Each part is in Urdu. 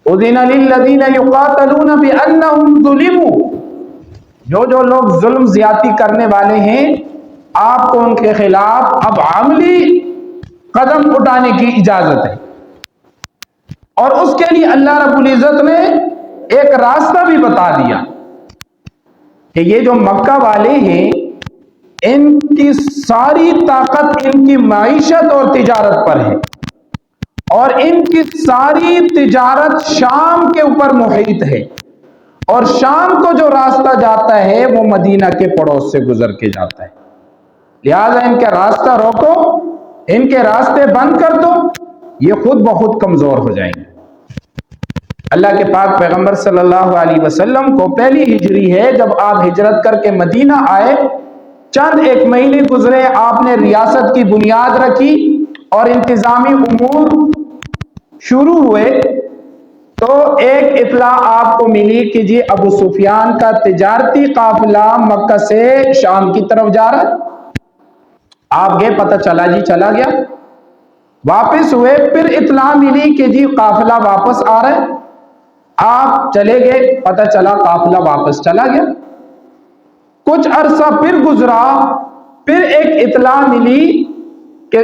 اذن للذین یقاتلون بانہم ظلموا، جو لوگ ظلم زیادتی کرنے والے ہیں آپ کو ان کے خلاف اب عملی قدم اٹھانے کی اجازت ہے۔ اور اس کے لیے اللہ رب العزت نے ایک راستہ بھی بتا دیا کہ یہ جو مکہ والے ہیں ان کی ساری طاقت ان کی معیشت اور تجارت پر ہے، اور ان کی ساری تجارت شام کے اوپر محیط ہے، اور شام کو جو راستہ جاتا ہے وہ مدینہ کے پڑوس سے گزر کے جاتا ہے، لہذا ان کا راستہ روکو، ان کے راستے بند کر دو، یہ خود بخود کمزور ہو جائیں گے۔ اللہ کے پاک پیغمبر صلی اللہ علیہ وسلم کو پہلی ہجری ہے جب آپ ہجرت کر کے مدینہ آئے، چند ایک مہینے گزرے، آپ نے ریاست کی بنیاد رکھی اور انتظامی امور شروع ہوئے، تو ایک اطلاع آپ کو ملی کہ جی ابو سفیان کا تجارتی قافلہ مکہ سے شام کی طرف جا رہا ہے۔ آپ گئے، پتہ چلا جی چلا گیا، واپس ہوئے، پھر اطلاع ملی کہ جی قافلہ واپس آ رہا ہے، آپ چلے گئے، پتہ چلا قافلہ واپس چلا گیا۔ کچھ عرصہ پھر گزرا، پھر ایک اطلاع ملی کہ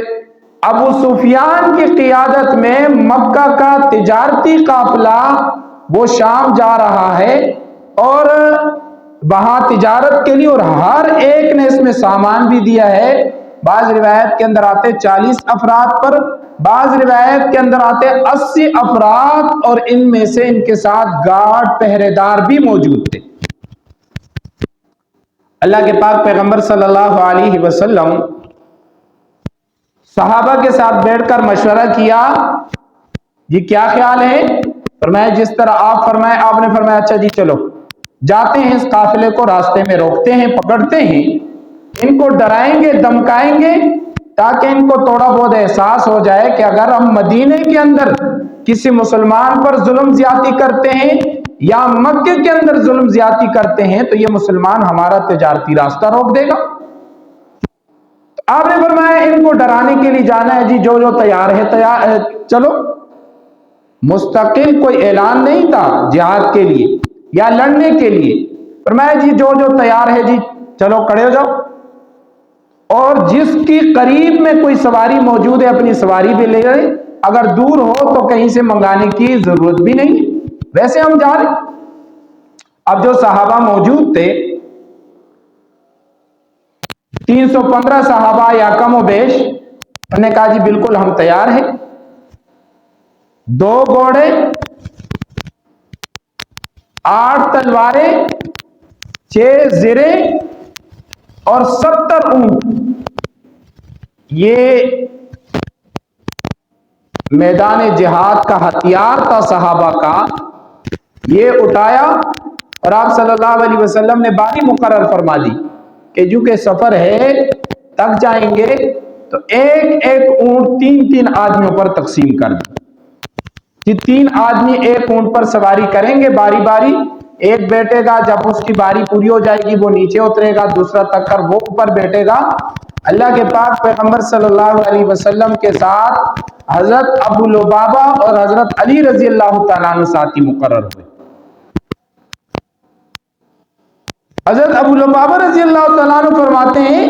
ابو سفیان کی قیادت میں مکہ کا تجارتی قافلہ وہ شام جا رہا ہے، اور وہاں تجارت کے لیے، اور ہر ایک نے اس میں سامان بھی دیا ہے۔ بعض روایت کے اندر آتے 40 افراد پر، بعض روایت کے اندر آتے 80 افراد، اور ان میں سے ان کے ساتھ گارڈ پہرے دار بھی موجود تھے۔ اللہ کے پاک پیغمبر صلی اللہ علیہ وسلم صحابہ کے ساتھ بیٹھ کر مشورہ کیا، یہ کیا خیال ہے؟ فرمایا جس طرح آپ فرمائے، آپ نے فرمایا اچھا جی چلو جاتے ہیں، اس قافلے کو راستے میں روکتے ہیں، پکڑتے ہیں، ان کو ڈرائیں گے، دمکائیں گے، تاکہ ان کو تھوڑا بہت احساس ہو جائے کہ اگر ہم مدینے کے اندر کسی مسلمان پر ظلم زیادتی کرتے ہیں یا مکے کے اندر ظلم زیادتی کرتے ہیں تو یہ مسلمان ہمارا تجارتی راستہ روک دے گا۔ آپ نے فرمایا ان کو ڈرانے کے لیے جانا ہے جی، جو تیار ہے تیار ہے، چلو۔ مستقل کوئی اعلان نہیں تھا جہاد کے لیے یا لڑنے کے لیے، فرمایا جی جو تیار ہے جی چلو کھڑے ہو جاؤ، اور جس کی قریب میں کوئی سواری موجود ہے اپنی سواری بھی لے رہے، اگر دور ہو تو کہیں سے منگانے کی ضرورت بھی نہیں، ویسے ہم جا رہے۔ اب جو صحابہ موجود تھے 315 صحابہ یا کم و بیش، انہوں نے کہا جی بالکل ہم تیار ہیں، 2 گھوڑے، 8 تلواریں، 6 زرے اور 70 اونٹ، یہ میدان جہاد کا ہتھیار تھا صحابہ کا، یہ اٹھایا، اور آپ صلی اللہ علیہ وسلم نے باری مقرر فرما دی کہ جو کہ سفر ہے تک جائیں گے تو ایک ایک اونٹ 3 آدمیوں پر تقسیم کر دیں، کہ 3 آدمی ایک اونٹ پر سواری کریں گے باری باری، ایک بیٹھے گا، جب اس کی باری پوری ہو جائے گی وہ نیچے اترے گا، دوسرا تک کر وہ اوپر بیٹھے گا۔ اللہ کے پاک پیغمبر صلی اللہ علیہ وسلم کے ساتھ حضرت ابو لبابہ اور حضرت علی رضی اللہ تعالیٰ عنہ ساتھی مقرر ہوئے۔ حضرت ابو لبابہ رضی اللہ تعالیٰ عنہ فرماتے ہیں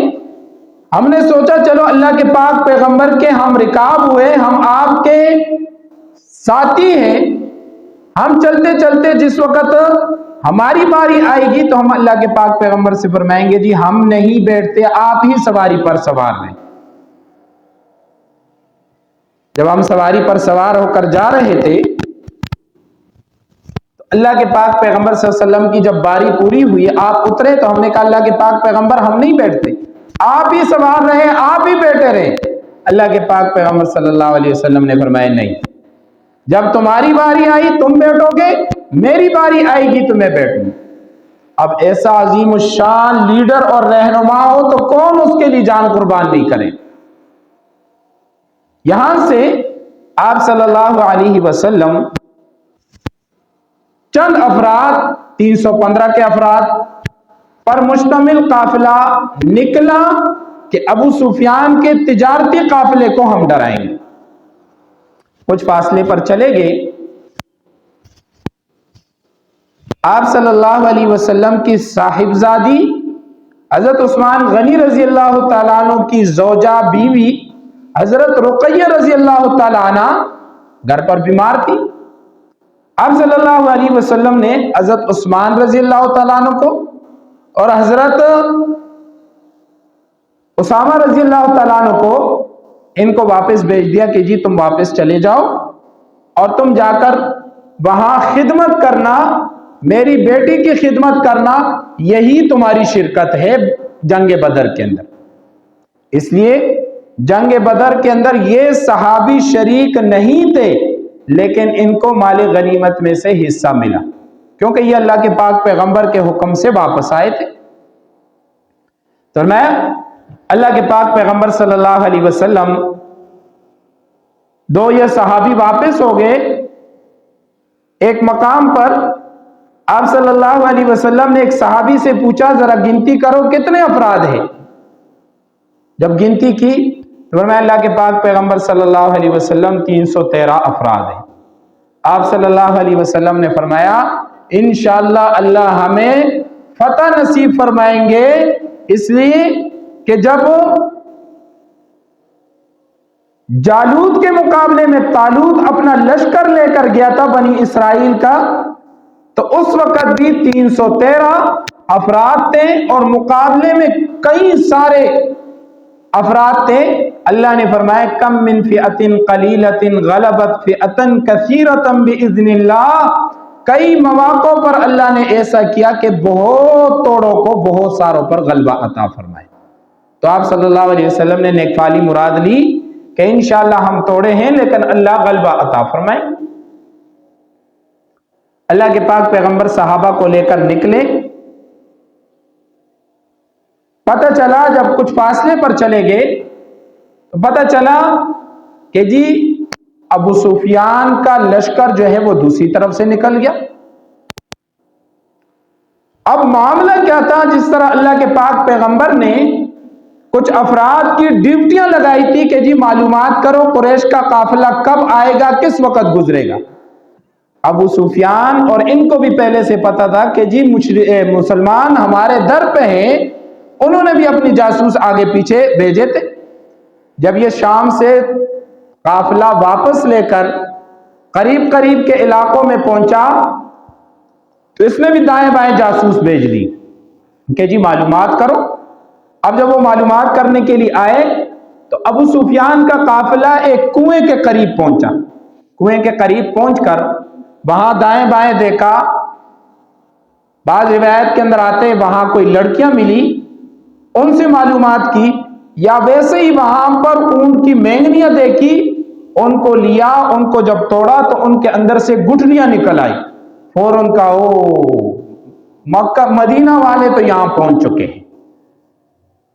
ہم نے سوچا چلو اللہ کے پاک پیغمبر کے ہم رکاب ہوئے، ہم آپ کے ساتھی ہیں، ہم چلتے چلتے جس وقت ہماری باری آئے گی تو ہم اللہ کے پاک پیغمبر سے فرمائیں گے جی ہم نہیں بیٹھتے، آپ ہی سواری پر سوار رہیں۔ جب ہم سواری پر سوار ہو کر جا رہے تھے تو اللہ کے پاک پیغمبر صلی اللہ علیہ وسلم کی جب باری پوری ہوئی، آپ اترے تو ہم نے کہا اللہ کے پاک پیغمبر ہم نہیں بیٹھتے، آپ ہی سوار رہے، آپ ہی بیٹھے رہے۔ اللہ کے پاک پیغمبر صلی اللہ علیہ وسلم نے فرمایا نہیں، جب تمہاری باری آئی تم بیٹھو گے، میری باری آئے گی تو میں بیٹھوں۔ اب ایسا عظیم الشان لیڈر اور رہنما ہو تو کون اس کے لیے جان قربان نہیں کرے۔ یہاں سے آپ صلی اللہ علیہ وسلم چند افراد 315 کے افراد پر مشتمل قافلہ نکلا کہ ابو سفیان کے تجارتی قافلے کو ہم ڈرائیں گے۔ کچھ فاصلے پر چلے گئے آپ صلی اللہ علیہ وسلم کی صاحبزادی حضرت عثمان غنی رضی اللہ تعالیٰ عنہ کی زوجہ بیوی حضرت رقیہ رضی اللہ تعالیٰ عنہ گھر پر بیمار تھی. آپ صلی اللہ علیہ وسلم نے حضرت عثمان رضی اللہ تعالیٰ عنہ کو اور حضرت اسامہ رضی اللہ تعالیٰ عنہ کو ان کو واپس بھیج دیا کہ جی تم واپس چلے جاؤ اور تم جا کر وہاں خدمت کرنا، میری بیٹی کی خدمت کرنا، یہی تمہاری شرکت ہے جنگ بدر کے اندر. اس لیے جنگ بدر کے اندر یہ صحابی شریک نہیں تھے، لیکن ان کو مال غنیمت میں سے حصہ ملا کیونکہ یہ اللہ کے پاک پیغمبر کے حکم سے واپس آئے تھے. تو میں اللہ کے پاک پیغمبر صلی اللہ علیہ وسلم دو یہ صحابی واپس ہو گئے. ایک مقام پر آپ صلی اللہ علیہ وسلم نے ایک صحابی سے پوچھا ذرا گنتی کرو کتنے افراد ہیں. جب گنتی کی تو فرمایا اللہ کے پاک پیغمبر صلی اللہ علیہ وسلم 313 افراد ہیں. آپ صلی اللہ علیہ وسلم نے فرمایا انشاءاللہ اللہ ہمیں فتح نصیب فرمائیں گے، اس لیے کہ جب جالوت کے مقابلے میں طالوت اپنا لشکر لے کر گیا تھا بنی اسرائیل کا، تو اس وقت بھی 313 افراد تھے اور مقابلے میں کئی سارے افراد تھے. اللہ نے فرمایا کم من فئۃ قلیلۃ غلبت فئۃ کثیرۃ باذن اللہ. کئی مواقع پر اللہ نے ایسا کیا کہ بہت توڑوں کو بہت ساروں پر غلبہ عطا فرمائے. تو آپ صلی اللہ علیہ وسلم نے نیک فالی مراد لی کہ انشاءاللہ ہم توڑے ہیں لیکن اللہ غلبہ عطا فرمائے. اللہ کے پاک پیغمبر صحابہ کو لے کر نکلے. پتہ چلا جب کچھ فاصلے پر چلے گئے تو پتہ چلا کہ جی ابو سفیان کا لشکر جو ہے وہ دوسری طرف سے نکل گیا. اب معاملہ کیا تھا، جس طرح اللہ کے پاک پیغمبر نے کچھ افراد کی ڈیوٹیاں لگائی تھی کہ جی معلومات کرو قریش کا قافلہ کب آئے گا، کس وقت گزرے گا. ابو سفیان اور ان کو بھی پہلے سے پتا تھا کہ جی مسلمان ہمارے در پہ ہیں، انہوں نے بھی اپنی جاسوس آگے پیچھے بھیجے تھے. جب یہ شام سے قافلہ واپس لے کر قریب قریب کے علاقوں میں پہنچا تو اس نے بھی دائیں بائیں جاسوس بھیج دی کہ جی معلومات کرو. اب جب وہ معلومات کرنے کے لیے آئے تو ابو سفیان کا قافلہ ایک کنویں کے قریب پہنچا. کنویں کے قریب پہنچ کر وہاں دائیں بائیں دیکھا. بعض روایت کے اندر آتے وہاں کوئی لڑکیاں ملی، ان سے معلومات کی، یا ویسے ہی وہاں پر اونٹ کی مینگنیاں دیکھی، ان کو لیا. ان کو جب توڑا تو ان کے اندر سے گٹھلیاں نکل آئی. فوراً کا مکہ مدینہ والے تو یہاں پہنچ چکے ہیں،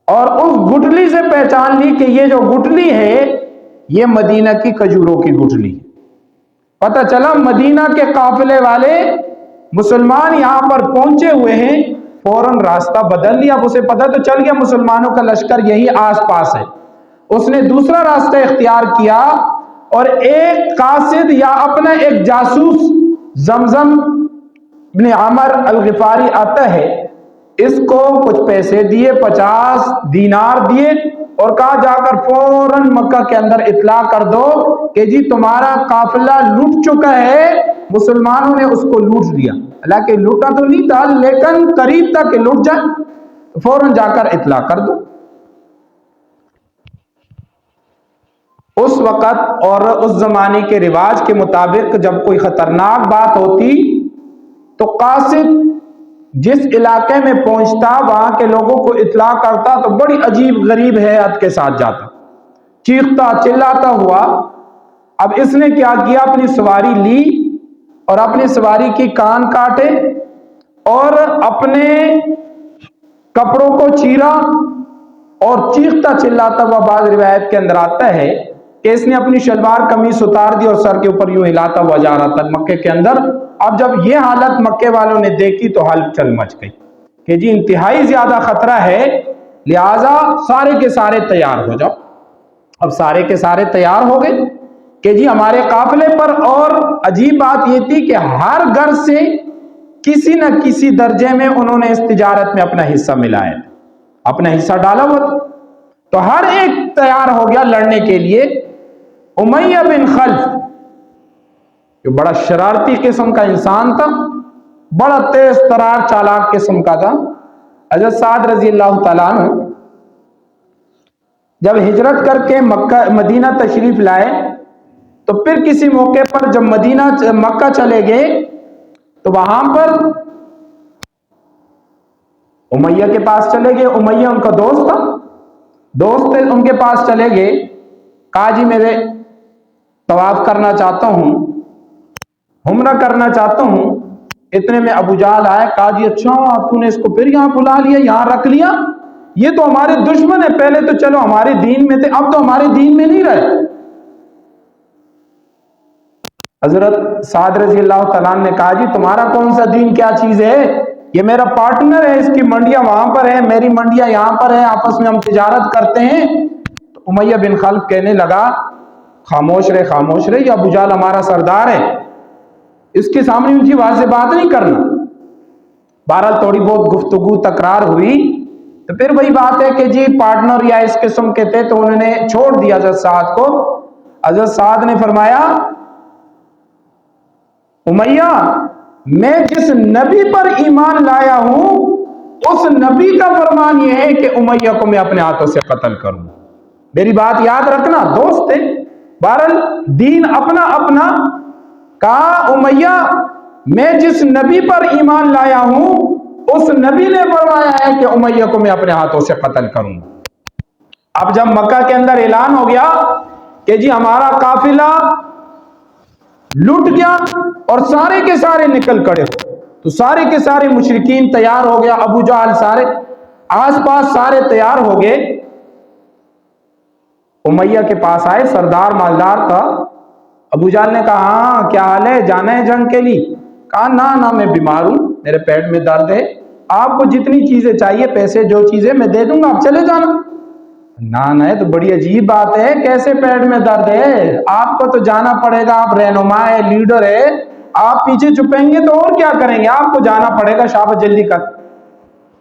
اور اس گٹھلی سے پہچان لی کہ یہ جو گٹھلی ہے یہ مدینہ کی کھجوروں کی گٹھلی. پتہ چلا مدینہ کے قافلے والے مسلمان یہاں پر پہنچے ہوئے ہیں. فوراً راستہ بدل لیا. اب اسے پتہ تو چل گیا مسلمانوں کا لشکر یہی آس پاس ہے. اس نے دوسرا راستہ اختیار کیا اور ایک قاصد یا اپنا ایک جاسوس زمزم بن عمر الغفاری آتا ہے، اس کو کچھ پیسے دیے، 50 دینار دیے اور کہا جا کر فوراً مکہ کے اندر اطلاع کر دو کہ جی تمہارا قافلہ لوٹ چکا ہے، مسلمانوں نے اس کو لوٹ لیا. حالانکہ لوٹا تو نہیں تھا لیکن قریب تھا کہ لوٹ جائے. فوراً جا کر اطلاع کر دو. اس وقت اور اس زمانے کے رواج کے مطابق جب کوئی خطرناک بات ہوتی تو قاصد جس علاقے میں پہنچتا وہاں کے لوگوں کو اطلاع کرتا تو بڑی عجیب غریب ہیئت کے ساتھ جاتا، چیختا چلاتا ہوا. اب اس نے کیا کیا، اپنی سواری لی اور اپنی سواری کی کان کاٹے اور اپنے کپڑوں کو چیرا اور چیختا چلاتا ہوا، بعض روایت کے اندر آتا ہے کہ اس نے اپنی شلوار قمیص اتار دی اور سر کے اوپر یوں ہلاتا ہوا جا رہا تھا مکے کے اندر. اب جب یہ حالت مکے والوں نے دیکھی تو ہلچل مچ گئی کہ جی انتہائی زیادہ خطرہ ہے، لہذا سارے کے سارے تیار ہو جاؤ. اب سارے کے سارے تیار ہو گئے کہ جی ہمارے قافلے پر. اور عجیب بات یہ تھی کہ ہر گھر سے کسی نہ کسی درجے میں انہوں نے اس تجارت میں اپنا حصہ ملایا، اپنا حصہ ڈالا ہوا تھا۔ تو ہر ایک تیار ہو گیا لڑنے کے لیے۔ امیہ بن خلف جو بڑا شرارتی قسم کا انسان تھا، بڑا تیز ترار چالاک قسم کا تھا، حضرت سعد رضی اللہ تعالیٰ عنہ جب ہجرت کر کے مدینہ تشریف لائے تو پھر کسی موقع پر جب مکہ چلے گئے تو وہاں پر امیہ کے پاس چلے گئے۔ امیہ ان کا دوست تھا، دوست ان کے پاس چلے گئے، کہا جی میرے طواف کرنا چاہتا ہوں، عمرہ کرنا چاہتا ہوں۔ اتنے میں ابو جہل آئے، کہا جی اچھا تو نے اس کو پھر یہاں بلا لیا، یہاں رکھ لیا، یہ تو ہمارے دشمن ہے، پہلے تو چلو ہمارے دین میں تھے، اب تو ہمارے دین میں نہیں رہے۔ حضرت سعد رضی اللہ تعالیٰ نے کہا جی تمہارا کون سا دین، کیا چیز ہے، یہ میرا پارٹنر ہے، اس کی منڈیاں وہاں پر ہیں، میری منڈیاں یہاں پر ہیں، آپس میں ہم تجارت کرتے ہیں۔ تو امیہ بن خلف کہنے لگا خاموش رہے خاموش رہے، یہ ابو جہل ہمارا سردار ہے، اس کے سامنے اونچی آواز سے بات نہیں کرنا۔ بہرحال تھوڑی بہت گفتگو تکرار ہوئی تو پھر وہی بات ہے کہ جی پارٹنر یا اس قسم کے تھے، تو انہوں نے چھوڑ دیا حضرت سعد کو۔ حضرت سعد نے فرمایا امیہ میں جس نبی پر ایمان لایا ہوں اس نبی کا فرمان یہ ہے کہ امیہ کو میں اپنے ہاتھوں سے قتل کروں، میری بات یاد رکھنا، دوست تھے، بہرحال دین اپنا اپنا۔ کہا امیہ میں جس نبی پر ایمان لایا ہوں اس نبی نے فرمایا ہے کہ امیہ کو میں اپنے ہاتھوں سے قتل کروں۔ اب جب مکہ کے اندر اعلان ہو گیا کہ جی ہمارا قافلہ لٹ گیا اور سارے کے سارے نکل کڑے، تو سارے کے سارے مشرکین تیار ہو گیا، ابو جہل سارے آس پاس سارے تیار ہو گئے۔ امیہ کے پاس آئے، سردار مالدار تھا۔ ابو جہل نے کہا ہاں کیا حال ہے، جانا ہے جنگ کے لیے؟ کہا نہ میں بیمار ہوں، میرے پیٹ میں درد ہے، آپ کو جتنی چیزیں چاہیے پیسے جو چیزیں میں دے دوں گا، آپ چلے جانا۔ نہ تو بڑی عجیب بات ہے، کیسے پیٹ میں درد ہے، آپ کو تو جانا پڑے گا، آپ رہنما ہے، لیڈر ہے، آپ پیچھے چھپیں گے تو اور کیا کریں گے، آپ کو جانا پڑے گا، شاباش جلدی کر۔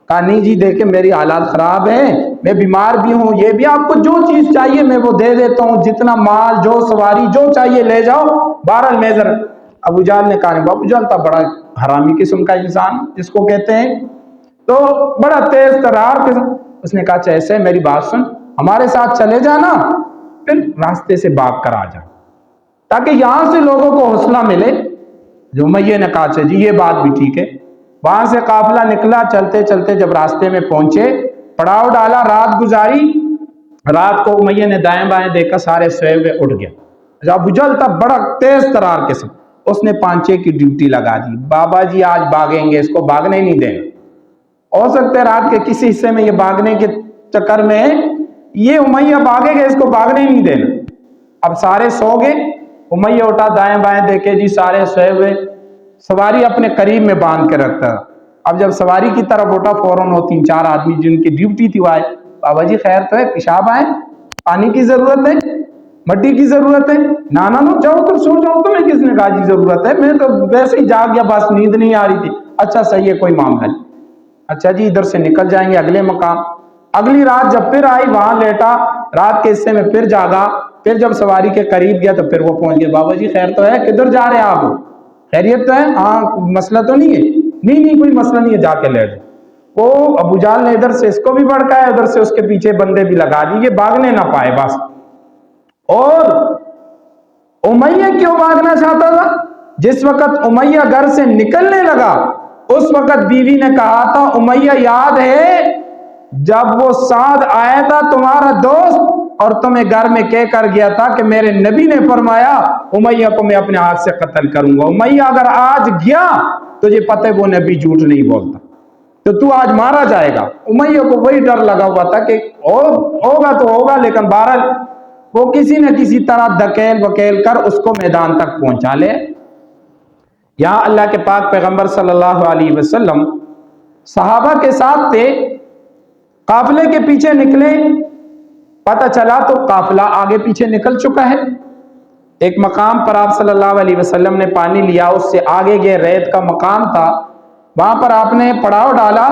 کہا نہیں جی دیکھیں میری حالات خراب ہیں، میں بیمار بھی ہوں، یہ بھی، آپ کو جو چیز چاہیے میں وہ دے دیتا ہوں، جتنا مال جو سواری جو چاہیے لے جاؤ، بہرحال میں ذرا۔ ابو جہل نے کہا ابو جہل تھا بڑا حرامی قسم کا انسان جس کو کہتے ہیں، تو بڑا تیز ترار قسم، اس نے کہا اچھا ایسے میری بات سن، ہمارے ساتھ چلے جانا، پھر راستے سے بھاگ کر آ جا تاکہ یہاں سے لوگوں کو حوصلہ ملے۔ جو امیہ نے کہا اچھا جی یہ بات بھی ٹھیک ہے۔ وہاں سے قافلہ نکلا، چلتے چلتے جب راستے میں پہنچے، پڑاؤ ڈالا، رات گزاری۔ رات کو امیہ نے دائیں بائیں دیکھا، سارے سوئے ہوئے اٹھ گیا۔ ابو جہل تھا بڑا تیز ترار قسم، اس نے 5-6 کی ڈیوٹی لگا دی، بابا جی آج بھاگیں گے، اس کو بھاگنے نہیں دینا، ہو سکتا ہے رات کے کسی حصے میں یہ بھاگنے کے چکر میں یہ امیہ بھاگے گا، اس کو بھاگنے نہیں دینا۔ اب سارے سو گئے، امیہ اٹھا، دائیں بائیں دیکھے جی سارے سوئے ہوئے، سواری اپنے قریب میں باندھ کے رکھتا۔ اب جب سواری کی طرف اٹھا فوراً وہ 3-4 آدمی جن کی ڈیوٹی تھی وہ آئے، بابا جی خیر تو ہے، پیشاب آئے، پانی کی ضرورت ہے، مٹی کی ضرورت ہے؟ نہ جاؤ تو سو جاؤ، تمہیں کس نے کہا جی ضرورت ہے، میں تو ویسے ہی جاگ گیا، بس نیند نہیں آ رہی تھی۔ اچھا صحیح ہے کوئی معاملہ نہیں، اچھا جی ادھر سے نکل جائیں گے اگلے مقام۔ اگلی رات جب پھر آئی وہاں لیٹا، رات کے حصے میں پھر جاگا، پھر جب سواری کے قریب گیا تو پھر وہ پہنچ گیا، بابا جی خیر تو ہے، کدھر جا رہے ہیں آپ، خیریت تو ہے؟ ہاں مسئلہ تو نہیں ہے؟ نہیں کوئی مسئلہ نہیں ہے، جا کے لیٹ۔ وہ ابو جہل نے ادھر سے اس کو بھی بھڑکایا، ادھر سے اس کے پیچھے بندے بھی لگا دیے، بھاگنے نہ پائے بس۔ اور امیہ کیوں بھاگنا چاہتا تھا؟ جس وقت امیہ گھر سے نکلنے لگا اس وقت بیوی نے کہا تھا امیہ یاد ہے جب وہ سعد آیا تھا تمہارا دوست اور تمہیں گھر میں کہہ کر گیا تھا کہ میرے نبی نے فرمایا امیہ کو میں اپنے ہاتھ سے قتل کروں گا، امیہ اگر آج گیا تجھے پتہ ہے وہ نبی جھوٹ نہیں بولتا، تو آج مارا جائے گا۔ امیہ کو وہی ڈر لگا ہوا تھا کہ ہوگا تو ہوگا، لیکن بہرحال وہ کسی نہ کسی طرح دھکیل وکیل کر اس کو میدان تک پہنچا لے۔ یہاں اللہ کے پاک پیغمبر صلی اللہ علیہ وسلم صحابہ کے ساتھ تھے، قافلے کے پیچھے نکلے، پتہ چلا تو قافلہ آگے پیچھے نکل چکا ہے۔ ایک مقام پر آپ صلی اللہ علیہ وسلم نے پانی لیا، اس سے آگے گئے، ریت کا مقام تھا، وہاں پر آپ نے پڑاؤ ڈالا.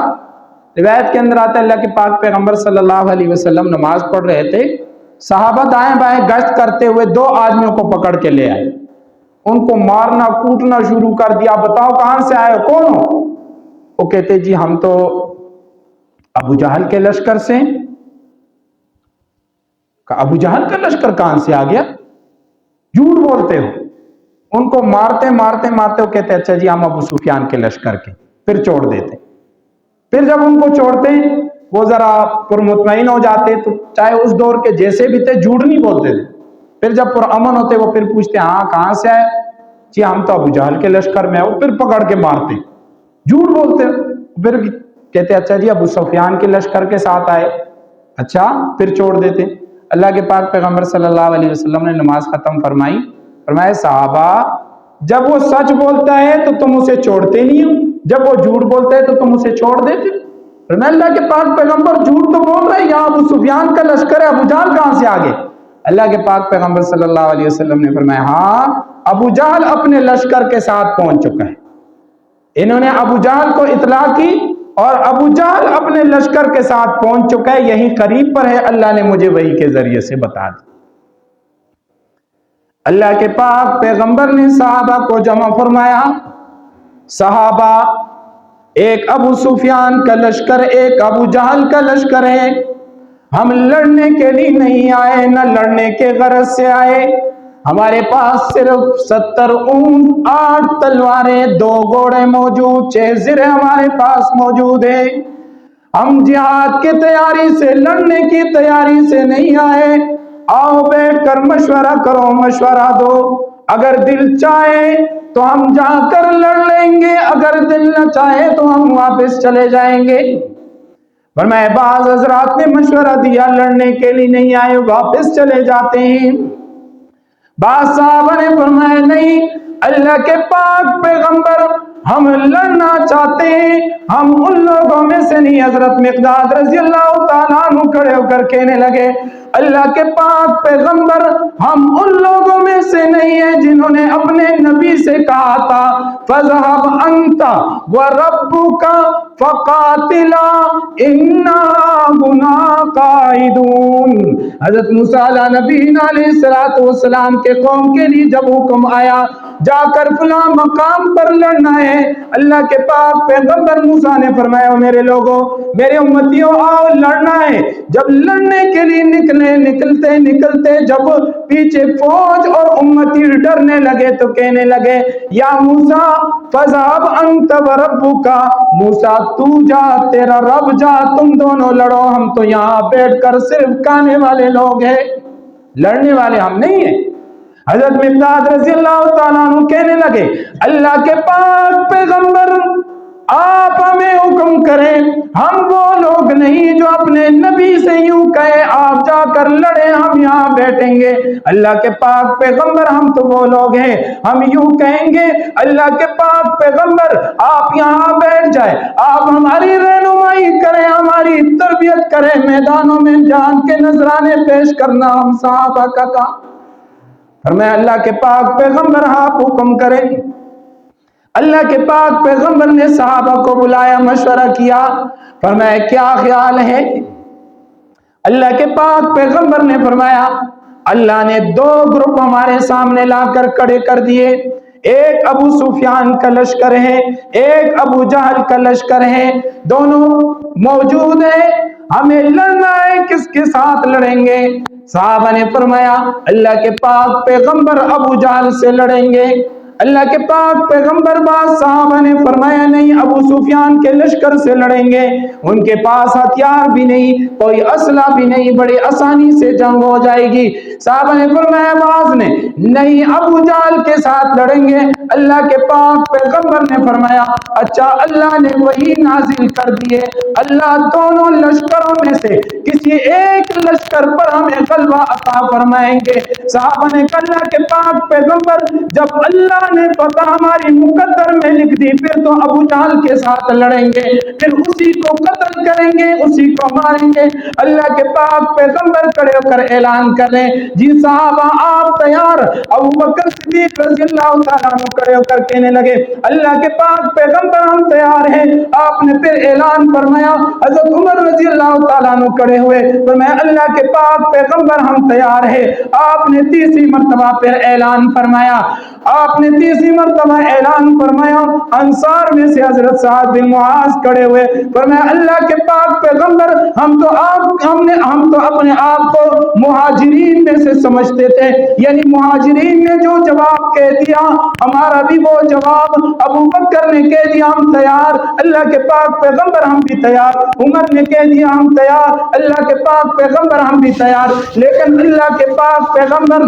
روایت کے اندر آتا ہے اللہ کے پاک پیغمبر صلی اللہ علیہ وسلم نماز پڑھ رہے تھے. صحابہ دائیں بائیں گشت کرتے ہوئے 2 آدمیوں کو پکڑ کے لے آئے. ان کو مارنا کوٹنا شروع کر دیا. بتاؤ کہاں سے آئے, کون ہو؟ وہ کہتے جی ہم تو ابو جہل کے لشکر سے. ابو جہل کا لشکر کہاں سے آ گیا, جھوٹ بولتے ہو. ان کو مارتے مارتے مارتے وہ کہتے اچھا جی ہم ابو سفیان کے لشکر کے. پھر چھوڑ دیتے. پھر جب ان کو چھوڑتے وہ ذرا پرمطمئن ہو جاتے, تو چاہے اس دور کے جیسے بھی تھے جھوٹ نہیں بولتے تھے. پھر جب پرامن ہوتے وہ پھر پوچھتے ہاں کہاں سے آئے؟ جی ہم تو ابو جہل کے لشکر میں. وہ پھر پکڑ کے مارتے, جھوٹ بولتے. پھر کہتے اچھا جی ابو سفیان کے لشکر کے ساتھ آئے. اچھا, پھر چھوڑ دیتے. اللہ کے پاک پیغمبر صلی اللہ علیہ وسلم نے نماز ختم فرمائی. فرمایا صحابہ جب وہ سچ بولتا ہے تو تم اسے چھوڑتے نہیں ہو, جب وہ جھوٹ بولتا ہے تو تم اسے چھوڑ دیتے. فرمایا اللہ کے پاک پیغمبر جھوٹ تو بول رہے ہیں, یہاں ابو سفیان کا لشکر ہے, ابو جہل کہاں سے آگے؟ اللہ کے پاک پیغمبر صلی اللہ علیہ وسلم نے فرمایا ہاں ابو جہل اپنے لشکر کے ساتھ پہنچ چکا ہے. انہوں نے ابو جہل کو اطلاع کی اور ابو جہل اپنے لشکر کے ساتھ پہنچ چکا ہے, یہی قریب پر ہے. اللہ نے مجھے وحی کے ذریعے سے بتا دی. اللہ کے پاک پیغمبر نے صحابہ کو جمع فرمایا. صحابہ ایک ابو سفیان کا لشکر, ایک ابو جہل کا لشکر ہے. ہم لڑنے کے لیے نہیں آئے, نہ لڑنے کے غرض سے آئے. ہمارے پاس صرف 70 اونٹ, 8 تلواریں, 2 گھوڑے موجود, 6 زرے ہمارے پاس موجود ہیں. ہم جہاد کی تیاری سے, لڑنے کی تیاری سے نہیں آئے. آؤ بیٹھ کر مشورہ کرو, مشورہ دو. اگر دل چاہے تو ہم جا کر لڑ لیں گے, اگر دل نہ چاہے تو ہم واپس چلے جائیں گے. فرمایا بعض حضرات نے مشورہ دیا لڑنے کے لیے نہیں آئے, واپس چلے جاتے ہیں. بعض صحابہ نے فرمایا نہیں اللہ کے پاک پیغمبر ہم لڑنا چاہتے ہیں, ہم ان لوگوں میں سے نہیں. حضرت مقداد رضی اللہ تعالیٰ عنہ کھڑے ہو کر کہنے لگے اللہ کے پاک پیغمبر ہم ان لوگوں میں سے نہیں ہیں جنہوں نے اپنے نبی سے کہا تھا فَذْهَبْ أَنْتَ وَرَبُّكَ فَقَاتِلَا إِنَّا هُنَا قَاعِدُونَ. حضرت موسیٰ علیہ نبینا علیہ السلام کے قوم کے لیے جب حکم آیا جا کر فلاں مقام پر لڑنا ہے, اللہ کے پاک پیغمبر موسیٰ نے فرمایا میرے لوگوں, میرے امتیوں آؤ لڑنا ہے. جب لڑنے کے لیے نکلتے جب پیچھے فوج اور امتی ڈرنے لگے تو کہنے لگے یا موسیٰ فَذْهَبْ أَنْتَ وَرَبُّكَ, موسیٰ تو جا تیرا رب جا, تم دونوں لڑو, ہم تو یہاں بیٹھ کر صرف کھانے والے لوگ ہیں, لڑنے والے ہم نہیں ہیں. حضرت مقداد رضی اللہ تعالیٰ عنہ کہنے لگے اللہ کے پاک پیغمبر آپ ہمیں حکم کریں, ہم وہ لوگ نہیں جو اپنے نبی سے یوں کہے آپ جا کر لڑیں, ہم یہاں بیٹھیں گے. اللہ کے پاک پیغمبر ہم تو وہ لوگ ہیں ہم یوں کہیں گے اللہ کے پاک پیغمبر آپ یہاں بیٹھ جائیں, آپ ہماری رہنمائی کریں, ہماری تربیت کریں, میدانوں میں جان کے نذرانے پیش کرنا ہم صحابہ کا کام. فرمایا اللہ کے پاک پیغمبر آپ حکم کریں. اللہ کے پاک پیغمبر نے صحابہ کو بلایا, مشورہ کیا. فرمایا کیا خیال ہے؟ اللہ کے پاک پیغمبر نے فرمایا اللہ نے 2 گروپ ہمارے سامنے لا کر کھڑے کر دیے, ایک ابو سفیان کا لشکر ہے, ایک ابو جہل کا لشکر ہے, دونوں موجود ہیں, ہمیں لڑنا ہے, کس کے ساتھ لڑیں گے؟ صحابہ نے فرمایا اللہ کے پاک پیغمبر ابو جہل سے لڑیں گے. اللہ کے پاک پیغمبر بعض صحابہ نے فرمایا نہیں ابو سفیان کے لشکر سے لڑیں گے, ان کے پاس ہتھیار بھی نہیں, کوئی اسلحہ بھی نہیں, بڑی آسانی سے جنگ ہو جائے گی. صحابہ نے فرمایا بعض نے نہیں ابو جہل کے ساتھ لڑیں گے. اللہ کے پاک پیغمبر نے فرمایا اچھا, اللہ نے وحی نازل کر دیے, اللہ دونوں لشکروں میں سے کسی ایک لشکر پر ہمیں غلبہ عطا فرمائیں گے. صحابہ نے کہا اللہ کے پاک پیغمبر جب اللہ نے پتہ ہماری مقدر میں لکھ دی، پھر تو ابو جہل کے ساتھ لڑیں گے، پھر اسی کو قتل کریں گے، اسی کو ماریں گے۔ اللہ کے پاک پیغمبر کھڑے ہو کر اعلان کر رہے ہیں، جی صحابہ آپ تیار؟ ابو بکر صدیق رضی اللہ تعالیٰ عنہ کھڑے ہو کر کہنے لگے اللہ کے پاک پیغمبر ہم تیار ہیں۔ آپ نے پھر اعلان فرمایا، حضرت عمر رضی اللہ تعالیٰ عنہ کھڑے ہوئے، فرمایا اللہ کے پاک پیغمبر ہم تیار ہیں۔ آپ نے تیسری مرتبہ پھر اعلان فرمایا، آپ نے تیسری مرتبہ اعلان فرمایا۔ انصار میں سے حضرت سعد بن معاذ کھڑے ہوئے، فرمایا اللہ کے پاک پیغمبر ہم تو اپنے آپ کو مہاجرین میں سے سمجھتے تھے، یعنی مہاجرین نے جو جواب کہہ دیا ہمارا بھی وہ جواب۔ ابو بکر نے کہہ دیا ہم تیار، اللہ کے پاک پیغمبر ہم بھی تیار۔ عمر نے کہہ دیا ہم تیار، اللہ کے پاک پیغمبر ہم بھی تیار۔ لیکن اللہ کے پاک پیغمبر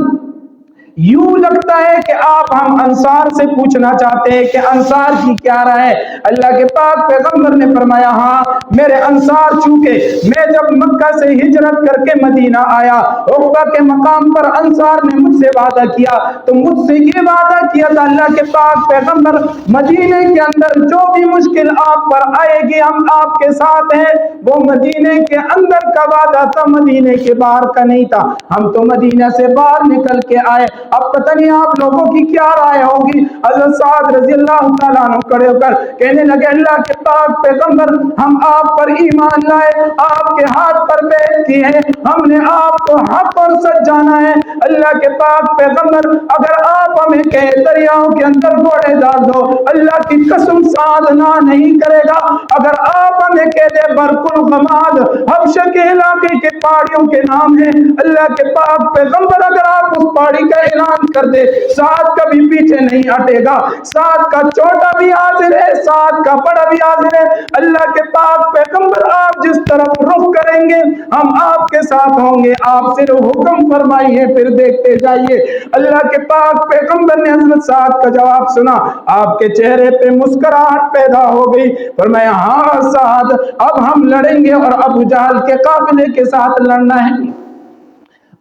یوں لگتا ہے کہ آپ ہم انصار سے پوچھنا چاہتے ہیں کہ انصار کی کیا رائے ہے۔ اللہ کے پاک پیغمبر نے فرمایا ہاں میرے انصار، چونکہ میں جب مکہ سے ہجرت کر کے مدینہ آیا، عقبہ کے مقام پر انصار نے مجھ سے وعدہ کیا، تو مجھ سے یہ وعدہ کیا تھا اللہ کے پاک پیغمبر مدینے کے اندر جو بھی مشکل آپ پر آئے گی ہم آپ کے ساتھ ہیں۔ وہ مدینے کے اندر کا وعدہ تھا، مدینے کے باہر کا نہیں تھا۔ ہم تو مدینہ سے باہر نکل کے آئے، اب پتہ نہیں آپ لوگوں کی کیا رائے ہوگی۔ حضرت سعد رضی اللہ تعالیٰ عنہ کھڑے ہو کر کہنے لگے اللہ کے پاک پیغمبر ہم آپ پر ایمان لائے، آپ کے ہاتھ پر بیعت کی ہے، ہم نے آپ کو حق اور سچ جانا ہے۔ اللہ کے پاک پیغمبر اگر آپ ہمیں کہیں دریاؤں کے اندر گھوڑے ڈال دو، اللہ کی قسم سعد نہ نہیں کرے گا۔ اگر آپ ہمیں کہہ دے برق الغماد حبشہ کے علاقے کے پہاڑیوں کے نام ہیں، اللہ کے پاک پیغمبر اگر آپ اس پہاڑی کا اعلان کر دے سعد کبھی پیچھے نہیں ہٹے گا۔ سعد کا چھوٹا بھی حاضر ہے، سعد کا بڑا بھی حاضر ہے۔ اللہ کے پاک پیغمبر آپ جس طرف رخ کریں گے ہم آپ کے ساتھ ہوں گے، آپ صرف حکم فرمائیے پھر دیکھتے جائیے۔ اللہ کے پاک پیغمبر نے حضرت سعد کا جواب سنا، آپ کے چہرے پہ مسکراہٹ پیدا ہو گئی، فرمایا ہاں سعد اب ہم لڑیں گے اور ابو جہل کے قافلے کے ساتھ لڑنا ہے۔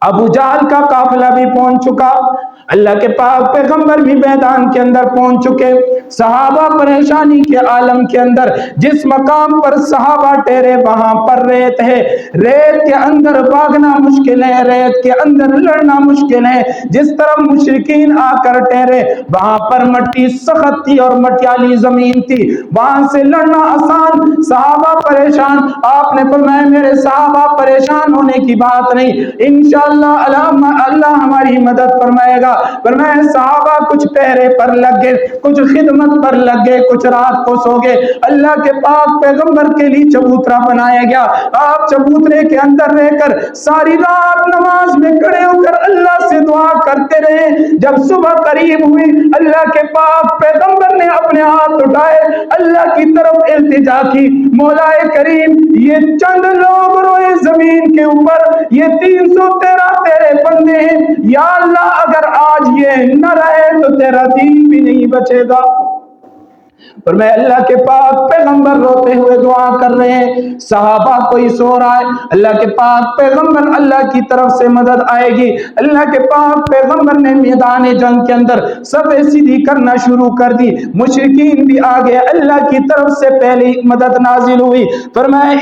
ابو جہل کا قافلہ بھی پہنچ چکا، اللہ کے پاک پیغمبر بھی میدان کے اندر پہنچ چکے، صحابہ پریشانی کے عالم کے اندر، جس مقام پر صحابہ ٹھہرے وہاں پر ریت ہے، ریت کے اندر بھاگنا مشکل ہے، ریت کے اندر لڑنا مشکل ہے۔ جس طرف مشرکین آ کر ٹھہرے وہاں پر مٹی سخت تھی اور مٹیالی زمین تھی، وہاں سے لڑنا آسان، صحابہ پریشان۔ آپ نے فرمایا میرے صحابہ پریشان ہونے کی بات نہیں، انشاءاللہ اللہ ہماری مدد فرمائے گا۔ فرمایا صحابہ کچھ پہرے پر لگ گئے، کچھ خدمت پر لگ گئے، کچھ رات کو سو گئے۔ اللہ کے پاک پیغمبر کے لیے چبوترا بنایا گیا، آپ چبوترے کے اندر رہ کر ساری رات نماز میں کھڑے ہو کر اللہ سے دعا کرتے رہے۔ جب صبح قریب ہوئی اللہ کے پاک پیغمبر نے اپنے ہاتھ اٹھائے، اللہ کی طرف التجا کی، مولا کریم یہ چند لوگ روئے زمین کے اوپر، یہ 313 تیرے بندے ہیں، یا اللہ اگر آج یہ نہ رہے تو تیرا دین بھی نہیں بچے گا۔ اور میں اللہ کے پاک پیغمبر روتے ہوئے دعا کر رہے ہیں، صحابہ کوئی سو رہا ہے، اللہ کے پاک پیغمبر اللہ کی طرف سے مدد آئے گی۔ اللہ کے پاک پیغمبر نے میدان جنگ کے اندر صفیں سیدھی کرنا شروع کر دی، مشرکین بھی آگے، اللہ کی طرف سے پہلی مدد نازل ہوئی۔ فرمایا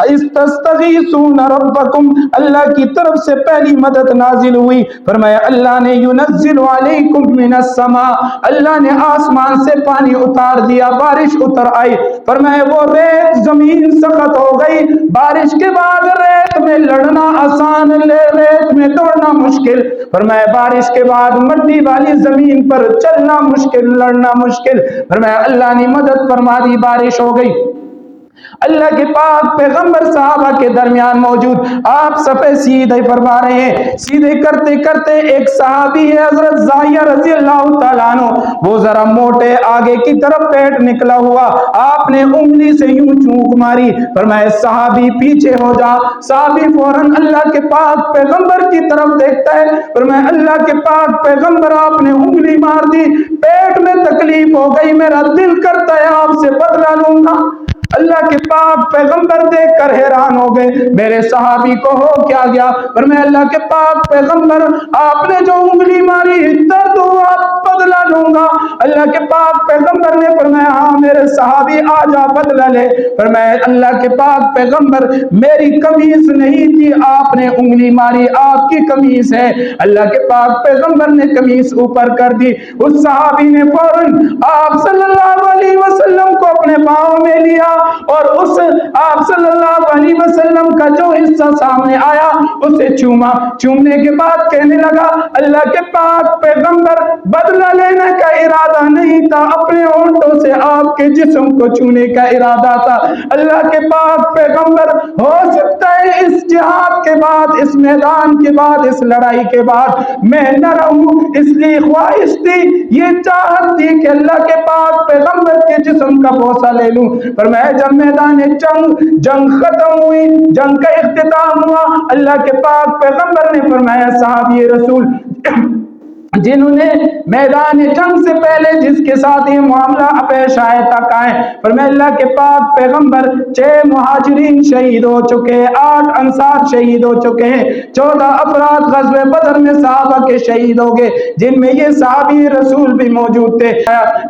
اذ تستغیثون ربکم، اللہ کی طرف سے پہلی مدد نازل ہوئی۔ فرمایا اللہ نے ینزل علیکم من السماء، اللہ نے آسمان سے پانی اتار دیا، بارش اتر آئی۔ فرمایا وہ ریت زمین سخت ہو گئی، بارش کے بعد ریت میں لڑنا آسان، ریت میں دوڑنا مشکل۔ فرمایا بارش کے بعد مٹی والی زمین پر چلنا مشکل، لڑنا مشکل۔ فرمایا اللہ نے مدد فرما دی، بارش ہو گئی۔ اللہ کے پاک پیغمبر صحابہ کے درمیان موجود، آپ صفے سیدھے فرما رہے ہیں، سیدھے کرتے کرتے ایک صحابی ہے حضرت زاہیہ رضی اللہ تعالیٰ عنہ، وہ ذرا موٹے، آگے کی طرف پیٹ نکلا ہوا، آپ نے انگلی سے یوں چونک ماری، فرمایا صحابی پیچھے ہو جا۔ صحابی فوراً اللہ کے پاک پیغمبر کی طرف دیکھتا ہے، فرمایا اللہ کے پاک پیغمبر آپ نے انگلی مار دی، پیٹ میں تکلیف ہو گئی، میرا دل کرتا ہے آپ سے بدلہ لوں گا۔ اللہ کے پاک پیغمبر دیکھ کر حیران ہو گئے، میرے صحابی کو ہو کیا گیا؟ پر میں اللہ کے پاک پیغمبر آپ نے جو انگلی ماری درد ہوا بدلہ لوں گا۔ اللہ کے پاک پیغمبر نے فرمایا ہاں میرے صحابی آ جا بدلہ لے۔ فرمایا اللہ کے پاک پیغمبر میری قمیص نہیں تھی، آپ نے انگلی ماری، آپ کی قمیص ہے۔ اللہ کے پاک پیغمبر نے قمیص اوپر کر دی۔ اس صحابی نے فوراً آپ صلی اللہ علیہ وسلم کو اپنے پاؤں میں لیا اور اس آپ صلی اللہ علیہ وسلم کا جو حصہ سامنے آیا اسے چوما۔ چومنے کے بعد کہنے لگا اللہ کے پاک پیغمبر بدلہ لینے کا ارادہ نہیں تھا، اپنے ہونٹوں سے آپ کے جسم کو چھونے کا ارادہ تھا۔ اللہ کے پاک پیغمبر ہو سکتا ہے اس جہاد کے بعد، اس میدان کے بعد، اس لڑائی کے بعد میں نہ رہوں، اس لیے خواہش تھی، یہ چاہت تھی کہ اللہ کے پاک پیغمبر کے جسم کا بوسہ لے لوں۔ فرمایا جب میدان جنگ ختم ہوئی، جنگ کا اختتام ہوا، اللہ کے پاک پیغمبر نے فرمایا صحابی رسول جنہوں نے میدان جنگ سے پہلے جس کے ساتھ یہ معاملہ پیش آیا تھا کہا ہے، فرمایا اللہ کے پاک پیغمبر 6 مہاجرین شہید ہو چکے ہیں، 8 انصار شہید ہو چکے ہیں، 14 افراد غزوہ بدر میں صحابہ کے شہید ہو گئے، جن میں یہ صحابی رسول بھی موجود تھے۔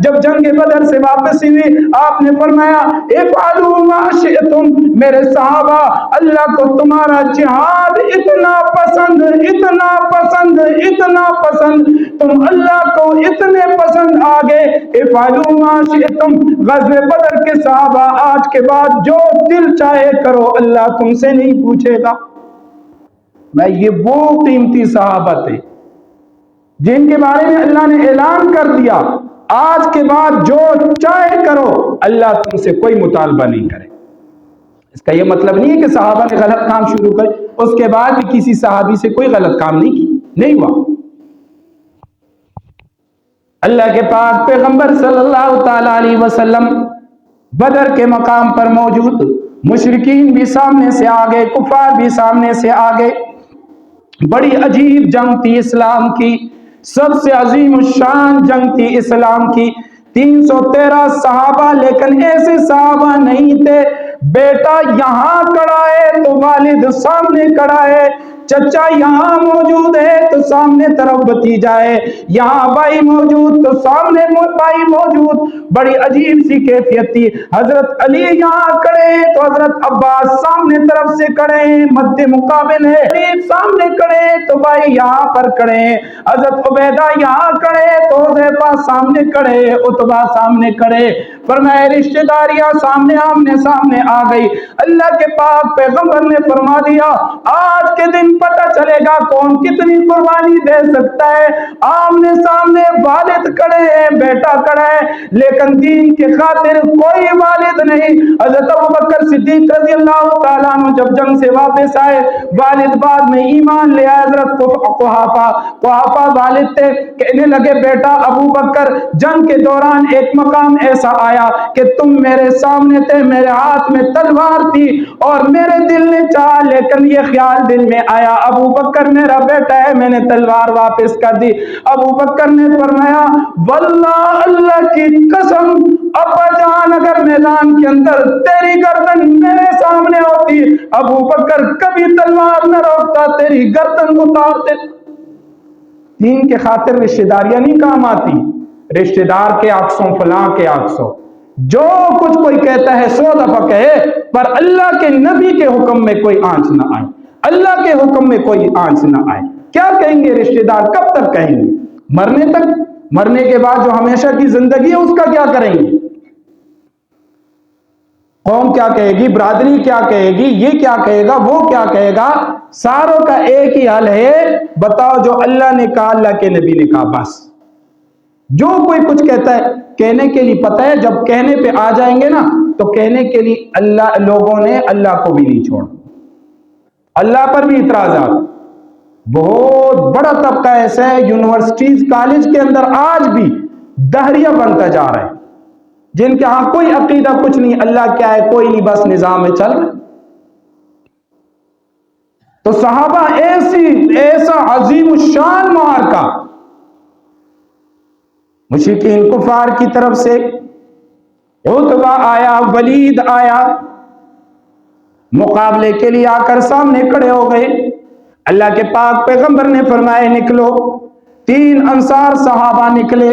جب جنگ بدر سے واپسی ہوئی آپ نے فرمایا افعلوا ما شئتم، میرے صحابہ اللہ کو تمہارا جہاد اتنا پسند، اتنا پسند، اتنا پسند، تم اللہ کو اتنے پسند آگے، افعلوا ما شئتم، غزوہ بدر کے صحابہ آج کے بعد جو دل چاہے کرو، اللہ تم سے نہیں پوچھے گا۔ میں یہ وہ قیمتی صحابہ تھے جن کے بارے میں اللہ نے اعلان کر دیا آج کے بعد جو چاہے کرو، اللہ تم سے کوئی مطالبہ نہیں کرے۔ اس کا یہ مطلب نہیں ہے کہ صحابہ نے غلط کام شروع کرے، اس کے بعد بھی کسی صحابی سے کوئی غلط کام نہیں ہوا۔ اللہ کے پاک پیغمبر صلی اللہ تعالی علیہ وسلم بدر کے مقام پر موجود، مشرکین بھی سامنے سے آگے، کفار بھی سامنے سے آگے، بڑی عجیب جنگ تھی اسلام کی، سب سے عظیم الشان جنگ تھی اسلام کی۔ 313 صحابہ، لیکن ایسے صحابہ نہیں تھے بیٹا یہاں کھڑا ہے تو والد سامنے کھڑا ہے، چچا یہاں موجود ہے تو سامنے طرف بھتیجا ہے، یہاں بھائی موجود تو سامنے بھائی موجود، بڑی عجیب سی کیفیت تھی۔ حضرت علی یہاں کھڑے ہیں تو حضرت عباس سامنے طرف سے کھڑے ہیں، مد مقابل ہے، قریب سامنے کھڑے ہیں تو بھائی یہاں پر کھڑے ہیں، حضرت عبیدہ یہاں کھڑے ہیں تو حذیفہ سامنے کھڑے ہیں، عتبہ سامنے کھڑے، فرمایا رشتہ داریاں سامنے آمنے سامنے آ گئی۔ اللہ کے پاک پیغمبر نے فرما دیا آج کے دن پتہ چلے گا کون کتنی قربانی دے سکتا ہے۔ آمنے سامنے والد کھڑے ہیں، بیٹا کھڑا ہے، لیکن دین کے خاطر کوئی والد نہیں۔ حضرت ابوبکر صدیق رضی اللہ تعالیٰ عنہ جب جنگ سے واپس آئے، والد بعد میں ایمان لے آئے، حضرت قحافہ والد تھے، کہنے لگے بیٹا ابوبکر جنگ کے دوران ایک مقام ایسا آیا کہ تم میرے سامنے تھے، میرے ہاتھ میں تلوار تھی اور میرے دل نے چاہا، لیکن یہ خیال دل میں آیا ابوبکر میرا بیٹا ہے، میں نے تلوار واپس کر دی۔ ابوبکر نے فرمایا واللہ اللہ کی قسم ابا جان اگر میدان کے اندر تیری گردن میرے سامنے ہوتی ابوبکر کبھی تلوار نہ روکتا، تیری گردن اتارتے۔ دین کے خاطر رشتہ داریاں نہیں کام آتی، رشتہ دار کے عکسوں فلاں کے عکسوں، جو کچھ کوئی کہتا ہے 100 دفعہ کہے، پر اللہ کے نبی کے حکم میں کوئی آنچ نہ آئے، اللہ کے حکم میں کوئی آنچ نہ آئے۔ کیا کہیں گے رشتہ دار، کب تک کہیں گے؟ مرنے تک؟ مرنے کے بعد جو ہمیشہ کی زندگی ہے اس کا کیا کریں گے؟ قوم کیا کہے گی، برادری کیا کہے گی، یہ کیا کہے گا، وہ کیا کہے گا؟ ساروں کا ایک ہی حل ہے، بتاؤ جو اللہ نے کہا، اللہ کے نبی نے کہا، بس۔ جو کوئی کچھ کہتا ہے کہنے کے لیے پتہ ہے جب کہنے پہ آ جائیں گے نا تو کہنے کے لیے اللہ لوگوں نے اللہ کو بھی نہیں چھوڑا، اللہ پر بھی اعتراضات۔ بہت بڑا طبقہ ایسا ہے یونیورسٹیز کالج کے اندر آج بھی دہریہ بنتا جا رہا ہے، جن کے ہاں کوئی عقیدہ کچھ نہیں، اللہ کیا ہے کوئی نہیں، بس نظام میں چل رہا ہے۔ تو صحابہ ایسا عظیم الشان معرکہ، مشرکین کفار کی طرف سے عتبہ آیا، ولید آیا، مقابلے کے لیے آ کر سامنے کھڑے ہو گئے۔ اللہ کے پاک پیغمبر نے فرمائے نکلو، 3 انصار صحابہ نکلے،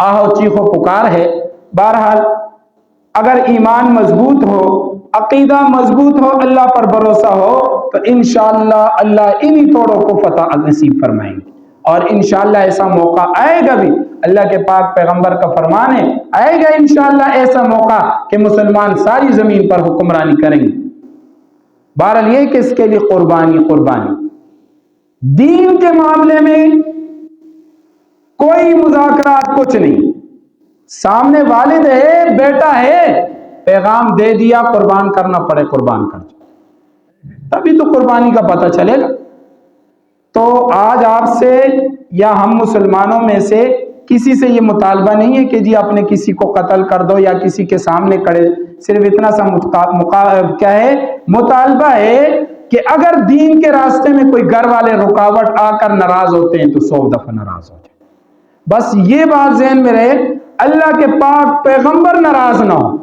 آہو چیخو پکار ہے. بہرحال اگر ایمان مضبوط ہو، عقیدہ مضبوط ہو، اللہ پر بھروسہ ہو تو انشاءاللہ اللہ انہی توڑوں کو فتح نصیب فرمائیں گے. اور انشاءاللہ ایسا موقع آئے گا بھی، اللہ کے پاک پیغمبر کا فرمان ہے آئے گا انشاءاللہ ایسا موقع کہ مسلمان ساری زمین پر حکمرانی کریں گے. بہرحال یہ کہ اس کے لیے قربانی دین کے معاملے میں کوئی مذاکرات کچھ نہیں. سامنے والد ہے، بیٹا ہے، پیغام دے دیا قربان کرنا پڑے قربان کر دو، تبھی تو قربانی کا پتہ چلے گا. تو آج آپ سے یا ہم مسلمانوں میں سے کسی سے یہ مطالبہ نہیں ہے کہ جی آپ نے کسی کو قتل کر دو یا کسی کے سامنے کھڑے، صرف اتنا سا کیا ہے مطالبہ ہے کہ اگر دین کے راستے میں کوئی گھر والے رکاوٹ آ کر ناراض ہوتے ہیں تو 100 دفعہ ناراض ہو جائے. بس یہ بات ذہن میں رہے، اللہ کے پاک پیغمبر ناراض نہ ہو،